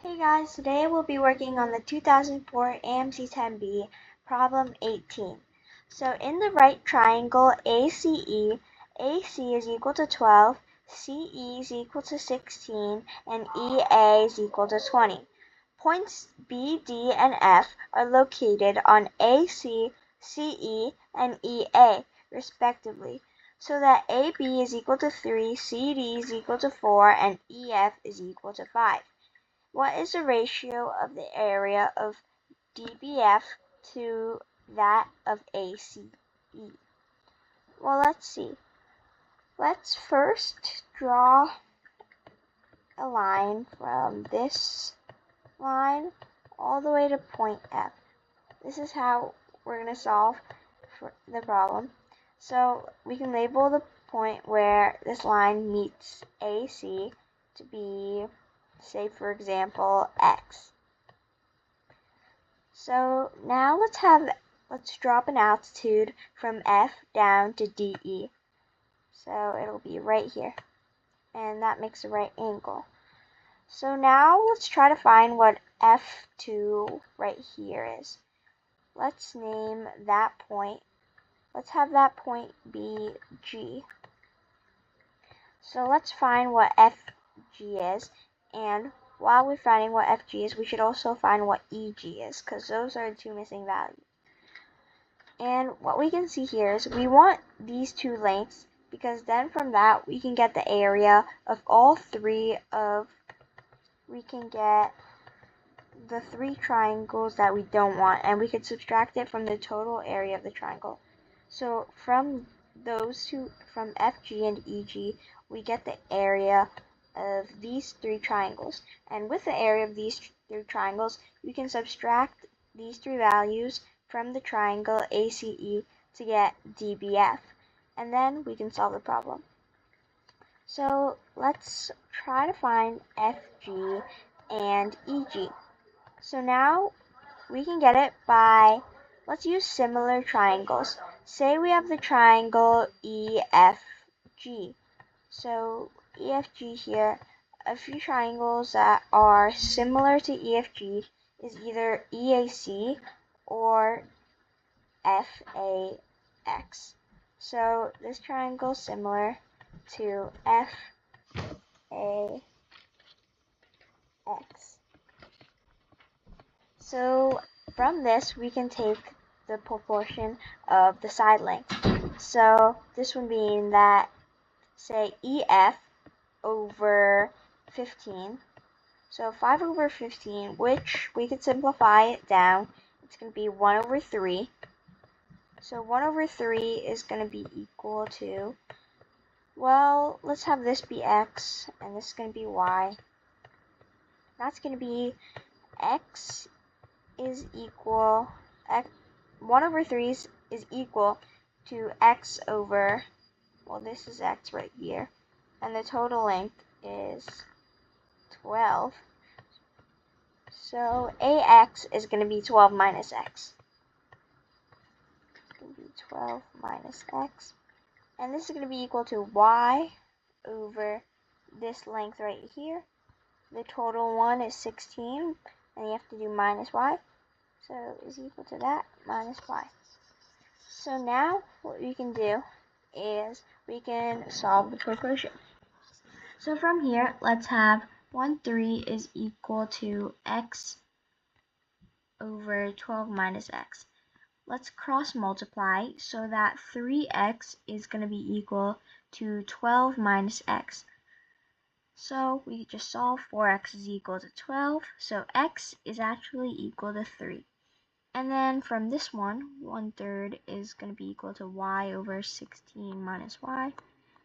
Hey guys, today we'll be working on the 2004 AMC10B Problem 18. So in the right triangle ACE, AC is equal to 12, CE is equal to 16, and EA is equal to 20. Points B, D, and F are located on AC, CE, and EA, respectively, so that AB is equal to 3, CD is equal to 4, and EF is equal to 5. What is the ratio of the area of DBF to that of ACE? Well, let's see. Let's first draw a line from this line all the way to point F. This is how we're going to solve for the problem. So we can label the point where this line meets AC to be, say for example, X. So now let's drop an altitude from F down to DE. So it'll be right here, and that makes a right angle. So now let's try to find what F2 right here is. Let's name that point. Let's have that point be G. So let's find what FG is, and while we're finding what FG is, we should also find what EG is, because those are the two missing values. And what we can see here is we want these two lengths, because then from that we can get the area of all three of, we can get the three triangles that we don't want, and we could subtract it from the total area of the triangle. So from those two, from FG and EG, we get the area of these three triangles. And with the area of these three triangles, we can subtract these three values from the triangle ACE to get DBF. And then we can solve the problem. So let's try to find FG and EG. So now we can get it by, let's use similar triangles. Say we have the triangle EFG. So EFG here, a few triangles that are similar to EFG is either EAC or FAX. So this triangle is similar to FAX. So from this we can take the proportion of the side length. So this would mean that, say, EF over 15. So 5 over 15, which we could simplify it down. It's going to be 1 over 3. So 1 over 3 is going to be equal to, well, let's have this be X, and this is going to be Y. That's going to be X is equal, 1 over 3 is equal to X over, well, this is X right here, and the total length is 12. So AX is going to be 12 minus X. It's going to be 12 minus X. And this is going to be equal to Y over this length right here. The total one is 16, and you have to do minus Y. So is equal to that minus Y. So now what we can do is we can solve the proportion. So from here, let's have 1, 3 is equal to X over 12 minus X. Let's cross multiply so that 3X is going to be equal to 12 minus X. So we just solve 4X is equal to 12, so X is actually equal to 3. And then from this one, 1/3 is going to be equal to Y over 16 minus Y.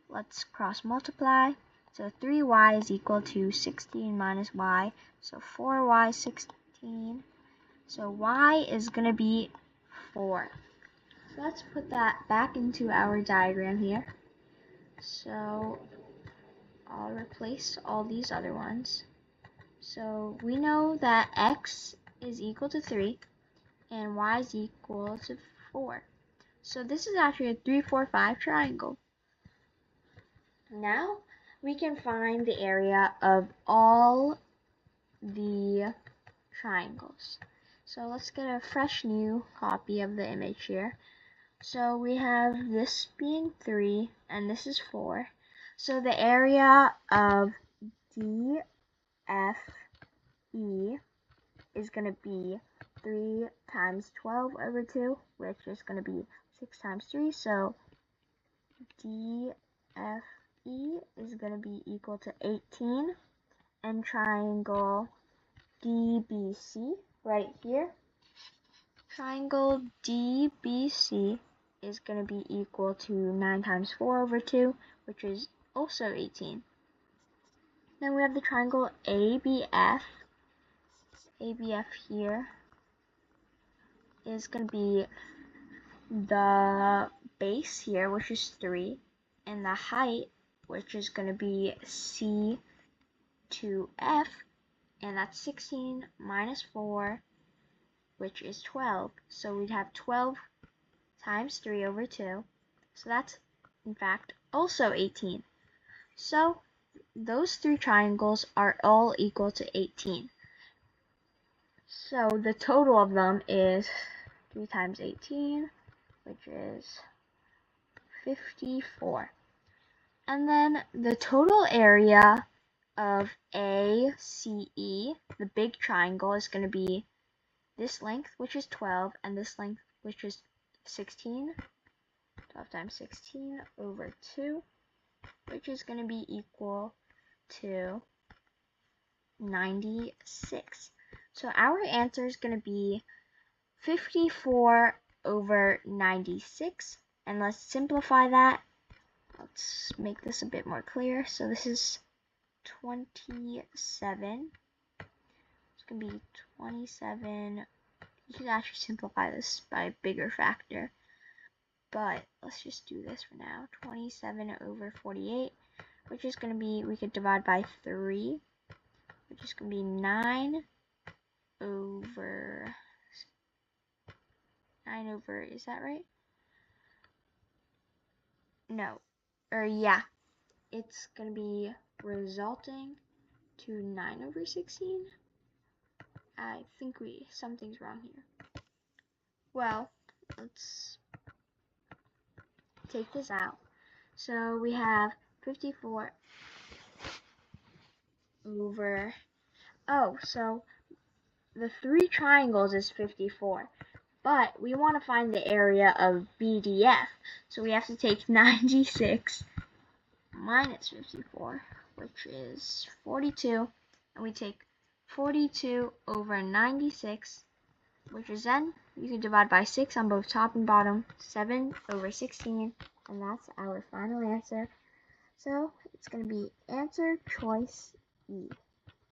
Let's cross multiply. So 3Y is equal to 16 minus Y. So 4Y 16. So Y is going to be 4. So let's put that back into our diagram here. So I'll replace all these other ones. So we know that X is equal to 3 and Y is equal to 4. So this is actually a 3, 4, 5 triangle. Now we can find the area of all the triangles. So let's get a fresh new copy of the image here. So we have this being 3 and this is 4. So the area of DFE is going to be 3 times 12 over 2, which is going to be 6 times 3. So DFE is going to be equal to 18. And triangle DBC right here. Triangle DBC is going to be equal to 9 times 4 over 2, which is also 18. Then we have the triangle ABF. ABF here is going to be the base here, which is 3, and the height, which is going to be C to F, and that's 16 minus 4, which is 12. So we'd have 12 times 3 over 2. So that's, in fact, also 18. So those 3 triangles are all equal to 18. So the total of them is 3 times 18, which is 54. And then the total area of ACE, the big triangle, is going to be this length, which is 12, and this length, which is 16. 12 times 16 over 2, which is going to be equal to 96. So our answer is going to be 54 over 96. And let's simplify that. Let's make this a bit more clear. So this is 27. It's going to be 27. You could actually simplify this by a bigger factor, but let's just do this for now. 27 over 48, which is going to be, we could divide by 3, which is going to be 9 over, is that right? No, or yeah, it's going to be resulting to 9 over 16. I think something's wrong here. Well, let's take this out. So we have 54 over, so the 3 triangles is 54. But we want to find the area of BDF. So we have to take 96 minus 54, which is 42. And we take 42 over 96, which is then, you can divide by 6 on both top and bottom, 7 over 16, and that's our final answer. So it's going to be answer choice E.